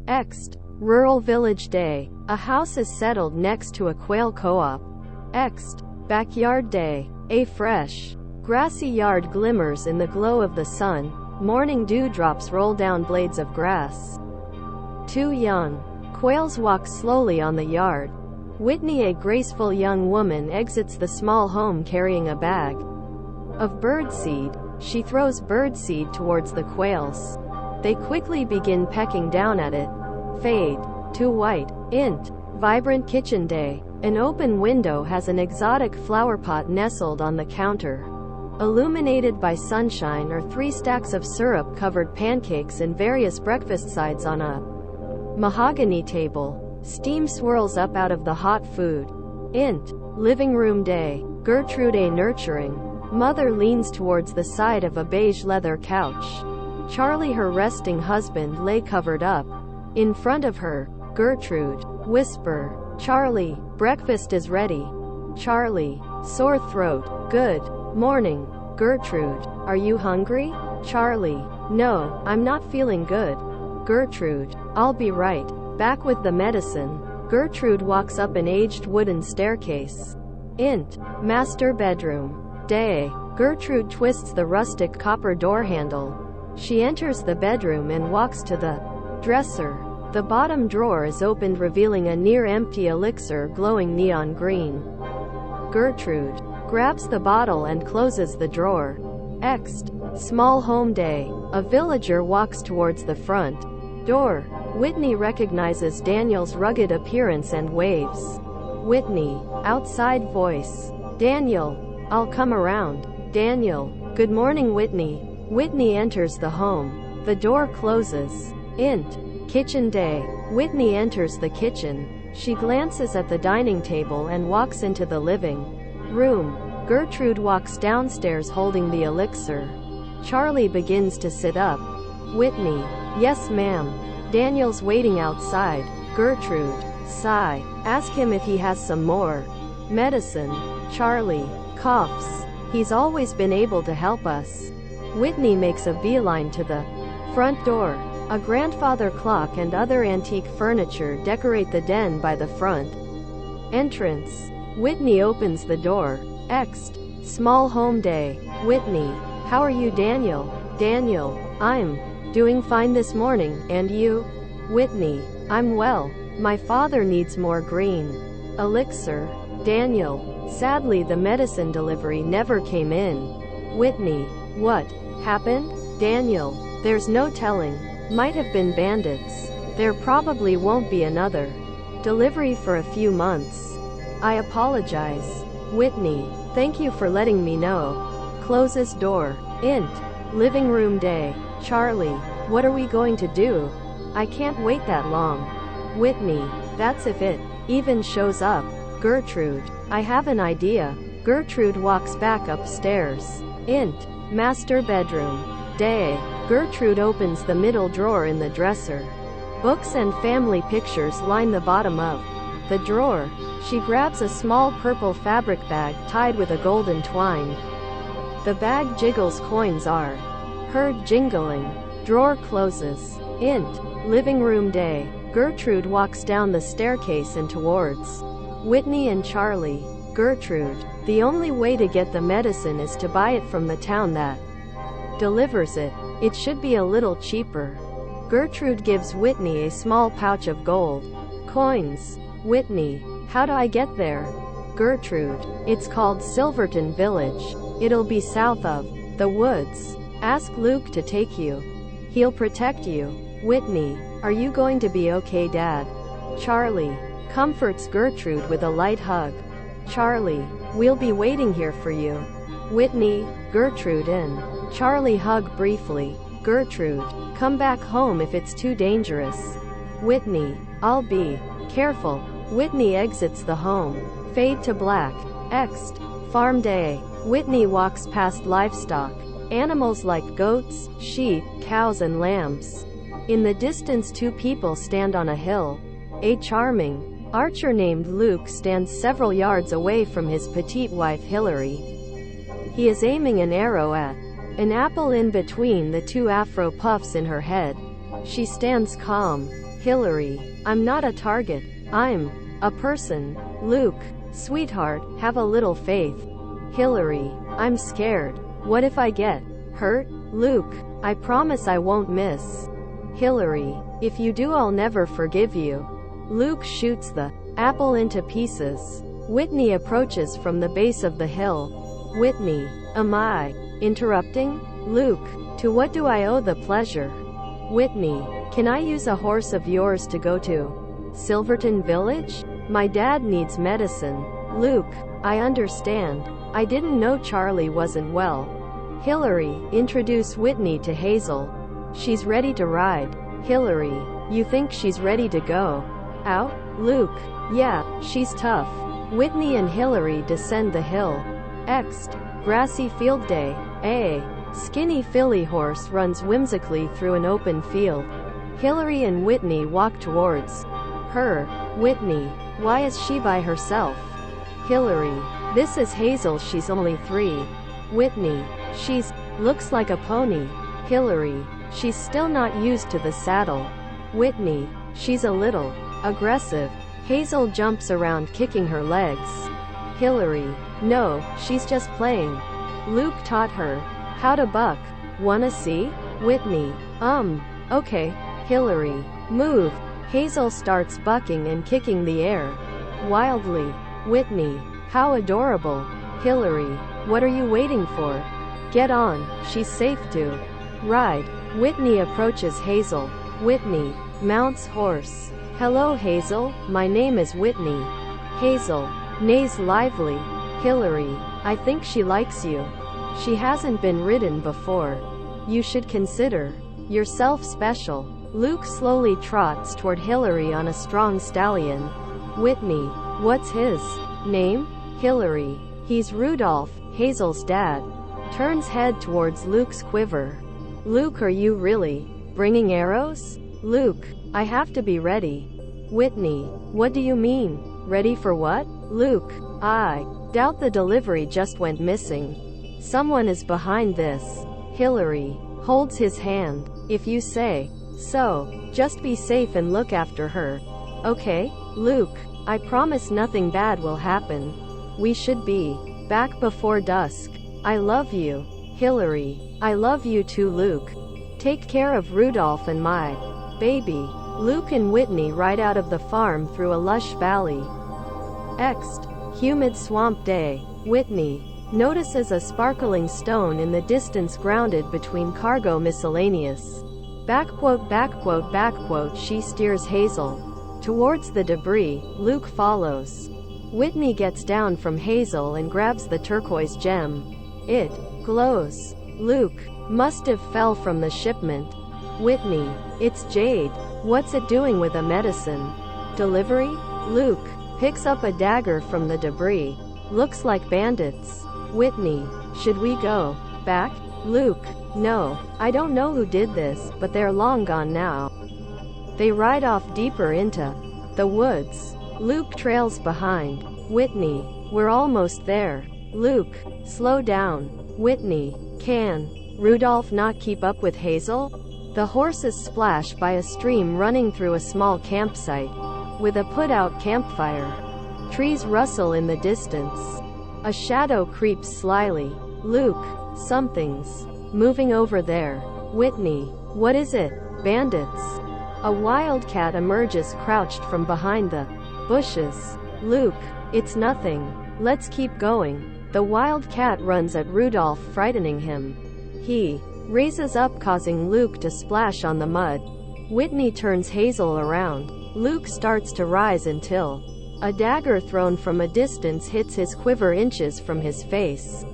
Ext. Rural village day. A house is settled next to a quail co-op. Ext. Backyard day. A fresh, grassy yard glimmers in the glow of the sun. Morning dewdrops roll down blades of grass. Two young quails walk slowly on the yard. Whitney, a graceful young woman, exits the small home carrying a bag of birdseed. She throws birdseed towards the quails. They quickly begin pecking down at it. Fade to white. Int. Vibrant kitchen day. An open window has an exotic flower pot nestled on the counter. Illuminated by sunshine are 3 stacks of syrup-covered pancakes and various breakfast sides on a mahogany table. Steam swirls up out of the hot food. Int. Living room day. Gertrude, a nurturing mother, leans towards the side of a beige leather couch. Charlie, her resting husband, lay covered up in front of her. Gertrude. Whisper. Charlie, breakfast is ready. Charlie. Sore throat. Good morning. Gertrude. Are you hungry? Charlie. No, I'm not feeling good. Gertrude. I'll be right back with the medicine. Gertrude walks up an aged wooden staircase. Int. Master bedroom. Day. Gertrude twists the rustic copper door handle. She enters the bedroom and walks to the dresser. The bottom drawer is opened, revealing a near-empty elixir glowing neon green. Gertrude grabs the bottle and closes the drawer. Ext. Small home day. A villager walks towards the front door. Whitney recognizes Daniel's rugged appearance and waves. Whitney. Outside voice. Daniel. I'll come around. Daniel. Good morning, Whitney. Whitney enters the home. The door closes. Int. Kitchen day. Whitney enters the kitchen. She glances at the dining table and walks into the living room. Gertrude walks downstairs holding the elixir. Charlie begins to sit up. Whitney. Yes, ma'am. Daniel's waiting outside. Gertrude. Sigh. Ask him if he has some more medicine. Charlie. Coughs. He's always been able to help us. Whitney makes a beeline to the front door. A grandfather clock and other antique furniture decorate the den by the front entrance. Whitney opens the door. Ext. Small home day. Whitney. How are you, Daniel? Daniel. I'm doing fine this morning, and you? Whitney. I'm well. My father needs more green elixir. Daniel. Sadly, the medicine delivery never came in. Whitney. What happened? Daniel. There's no telling. Might have been bandits. There probably won't be another delivery for a few months. I apologize. Whitney. Thank you for letting me know. Closes door. Int. Living room day. Charlie. What are we going to do? I can't wait that long. Whitney. That's if it even shows up. Gertrude. I have an idea. Gertrude walks back upstairs. Int. Master bedroom. Day. Gertrude opens the middle drawer in the dresser. Books and family pictures line the bottom of the drawer. She grabs a small purple fabric bag tied with a golden twine. The bag jiggles, coins are heard jingling. Drawer closes. Int. Living room day. Gertrude walks down the staircase and towards Whitney and Charlie. Gertrude. The only way to get the medicine is to buy it from the town that delivers it. It should be a little cheaper. Gertrude gives Whitney a small pouch of gold coins. Whitney. How do I get there? Gertrude. It's called Silverton Village. It'll be south of the woods. Ask Luke to take you. He'll protect you. Whitney. Are you going to be okay, Dad? Charlie comforts Gertrude with a light hug. Charlie. We'll be waiting here for you. Whitney. Gertrude and Charlie hug briefly. Gertrude. Come back home if it's too dangerous. Whitney. I'll be careful. Whitney exits the home. Fade to black. Ext. Farm day. Whitney walks past livestock. Animals like goats, sheep, cows and lambs. In the distance, 2 people stand on a hill. A charming archer named Luke stands several yards away from his petite wife Hillary. He is aiming an arrow at an apple in between the 2 afro puffs in her head. She stands calm. Hillary, I'm not a target. I'm a person. Luke, sweetheart, have a little faith. Hillary, I'm scared. What if I get hurt? Luke, I promise I won't miss. Hillary, if you do I'll never forgive you. Luke shoots the apple into pieces. Whitney approaches from the base of the hill. Whitney, am I interrupting? Luke, to what do I owe the pleasure? Whitney, can I use a horse of yours to go to Silverton Village? My dad needs medicine. Luke, I understand. I didn't know Charlie wasn't well. Hillary, introduce Whitney to Hazel. She's ready to ride. Hillary, you think she's ready to go out? Luke, yeah, she's tough. Whitney and Hillary descend the hill. Grassy field day. A skinny filly horse runs whimsically through an open field. Hillary and Whitney walk towards her. Whitney, why is she by herself? Hillary, this is Hazel, she's only 3. Whitney, she's looks like a pony. Hillary, she's still not used to the saddle. Whitney, she's a little aggressive. Hazel jumps around kicking her legs. Hillary, no, she's just playing. Luke taught her how to buck. Wanna see? Whitney, okay. Hillary, move. Hazel starts bucking and kicking the air wildly. Whitney, how adorable. Hillary, what are you waiting for? Get on, she's safe to ride. Whitney approaches Hazel. Whitney mounts horse. Hello Hazel, my name is Whitney. Hazel neighs lively. Hillary, I think she likes you. She hasn't been ridden before. You should consider yourself special. Luke slowly trots toward Hillary on a strong stallion. Whitney, what's his name? Hillary, he's Rudolph, Hazel's dad. Turns head towards Luke's quiver. Luke, are you really bringing arrows? Luke, I have to be ready. Whitney, what do you mean? Ready for what? Luke, I doubt the delivery just went missing. Someone is behind this. Hillary holds his hand. If you say so, just be safe and look after her. Okay? Luke, I promise nothing bad will happen. We should be back before dusk. I love you. Hillary, I love you too. Luke, take care of Rudolph and my baby. Luke and Whitney ride out of the farm through a lush valley. Humid swamp day. Whitney notices a sparkling stone in the distance grounded between cargo miscellaneous. She steers Hazel towards the debris. Luke follows. Whitney gets down from Hazel and grabs the turquoise gem. It glows. Luke must have fell from the shipment. Whitney, it's jade. What's it doing with a medicine delivery? Luke picks up a dagger from the debris. Looks like bandits. Whitney, should we go back? Luke, no, I don't know who did this, but they're long gone now. They ride off deeper into the woods. Luke trails behind. Whitney, we're almost there. Luke, slow down. Whitney, can Rudolph not keep up with Hazel? The horses splash by a stream running through a small campsite with a put-out campfire. Trees rustle in the distance. A shadow creeps slyly. Luke, something's moving over there. Whitney, what is it? Bandits. A wildcat emerges crouched from behind the bushes. Luke, it's nothing. Let's keep going. The wildcat runs at Rudolph, frightening him. He raises up, causing Luke to splash on the mud. Whitney turns Hazel around. Luke starts to rise until a dagger thrown from a distance hits his quiver inches from his face.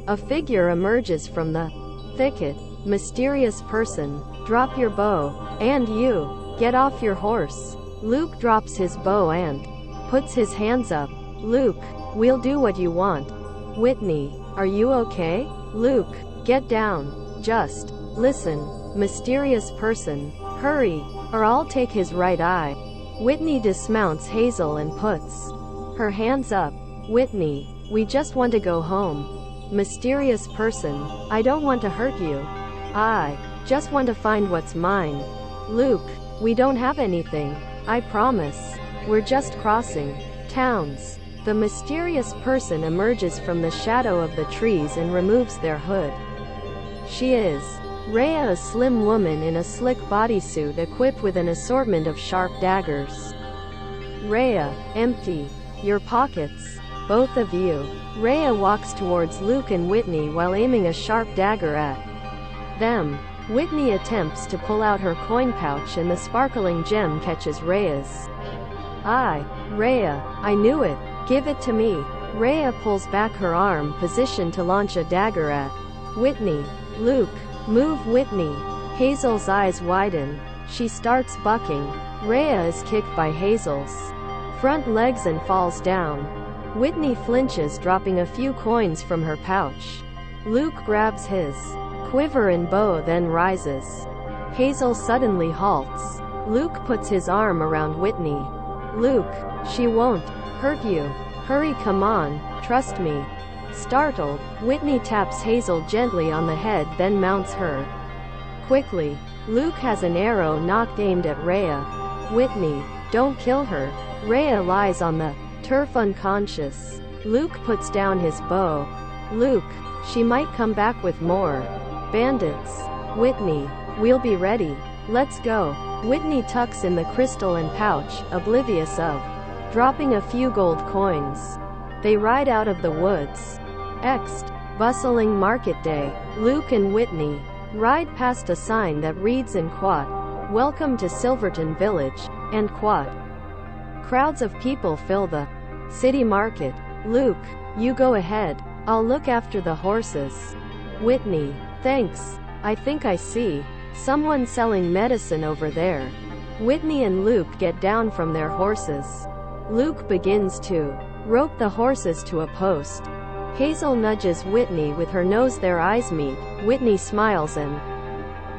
A figure emerges from the thicket. Mysterious person, drop your bow. And you, get off your horse. Luke drops his bow and puts his hands up. Luke, we'll do what you want. Whitney, are you okay? Luke, get down. Just listen. Mysterious person, hurry, or I'll take his right eye. Whitney dismounts Hazel and puts her hands up. Whitney, we just want to go home. Mysterious person, I don't want to hurt you. I just want to find what's mine. Luke, We don't have anything. I promise. We're just crossing towns. The mysterious person emerges from the shadow of the trees and removes their hood. She is Rhea, a slim woman in a slick bodysuit equipped with an assortment of sharp daggers. Rhea, empty your pockets, both of you. Rhea walks towards Luke and Whitney while aiming a sharp dagger at them. Whitney attempts to pull out her coin pouch and the sparkling gem catches Rhea's eye. Rhea, I knew it. Give it to me. Rhea pulls back her arm, positioned to launch a dagger at Whitney. Luke, move Whitney. Hazel's eyes widen. She starts bucking. Rhea is kicked by Hazel's front legs and falls down. Whitney flinches, dropping a few coins from her pouch. Luke grabs his quiver and bow, then rises. Hazel suddenly halts. Luke puts his arm around Whitney. Luke, she won't hurt you. Hurry, come on, trust me. Startled, Whitney taps Hazel gently on the head, then mounts her quickly. Luke has an arrow nocked aimed at Rhea. Whitney, don't kill her. Rhea lies on the turf unconscious. Luke puts down his bow. Luke, she might come back with more bandits. Whitney, we'll be ready. Let's go. Whitney tucks in the crystal and pouch, oblivious of dropping a few gold coins. They ride out of the woods. Bustling market day. Luke and Whitney ride past a sign that reads in Quat, "Welcome to Silverton Village," and Quat. Crowds of people fill the city market. Luke, you go ahead. I'll look after the horses. Whitney, thanks. I think I see someone selling medicine over there. Whitney and Luke get down from their horses. Luke begins to rope the horses to a post. Hazel nudges Whitney with her nose. Their eyes meet. Whitney smiles and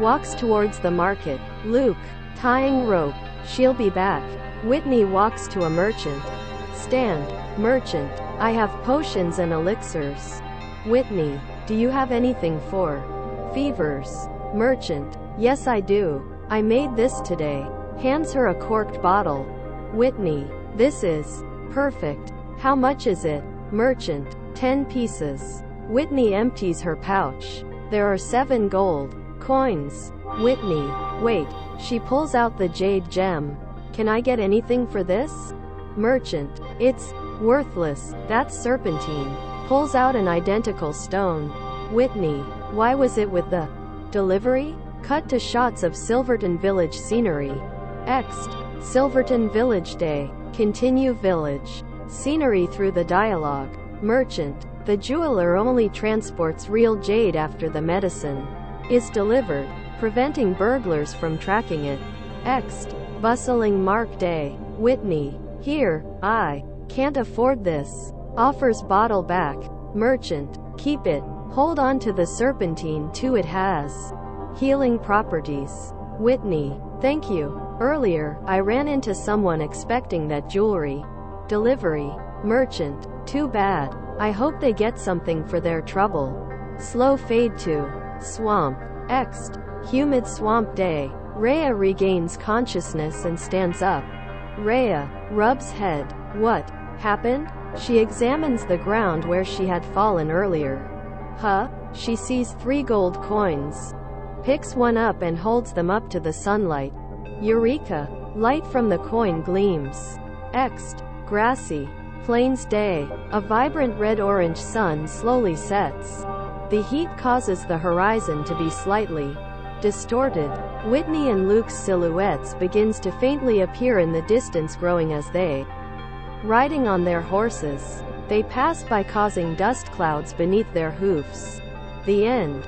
walks towards the market. Luke, tying rope. She'll be back. Whitney walks to a merchant stand. Merchant, I have potions and elixirs. Whitney, do you have anything for fevers? Merchant, yes I do. I made this today. Hands her a corked bottle. Whitney, this is perfect. How much is it? Merchant, 10 pieces. Whitney empties her pouch. There are 7 gold coins. Whitney, wait. She pulls out the jade gem. Can I get anything for this? Merchant, it's worthless. That's serpentine. Pulls out an identical stone. Whitney, why was it with the delivery? Cut to shots of Silverton Village scenery. Silverton Village Day. Continue village scenery through the dialogue. Merchant, the jeweler only transports real jade after the medicine is delivered, preventing burglars from tracking it. Bustling mark day. Whitney, here, I can't afford this. Offers bottle back. Merchant, keep it. Hold on to the serpentine too, it has healing properties. Whitney, thank you. Earlier, I ran into someone expecting that jewelry delivery. Merchant, too bad. I hope they get something for their trouble. Slow fade to swamp. Humid swamp day. Rhea regains consciousness and stands up. Rhea rubs head. What happened? She examines the ground where she had fallen earlier. She sees 3 gold coins. Picks one up and holds them up to the sunlight. Eureka! Light from the coin gleams. Grassy plains day. A vibrant red-orange sun slowly sets. The heat causes the horizon to be slightly distorted. Whitney and Luke's silhouettes begins to faintly appear in the distance, growing as they riding on their horses. They pass by, causing dust clouds beneath their hoofs. The end.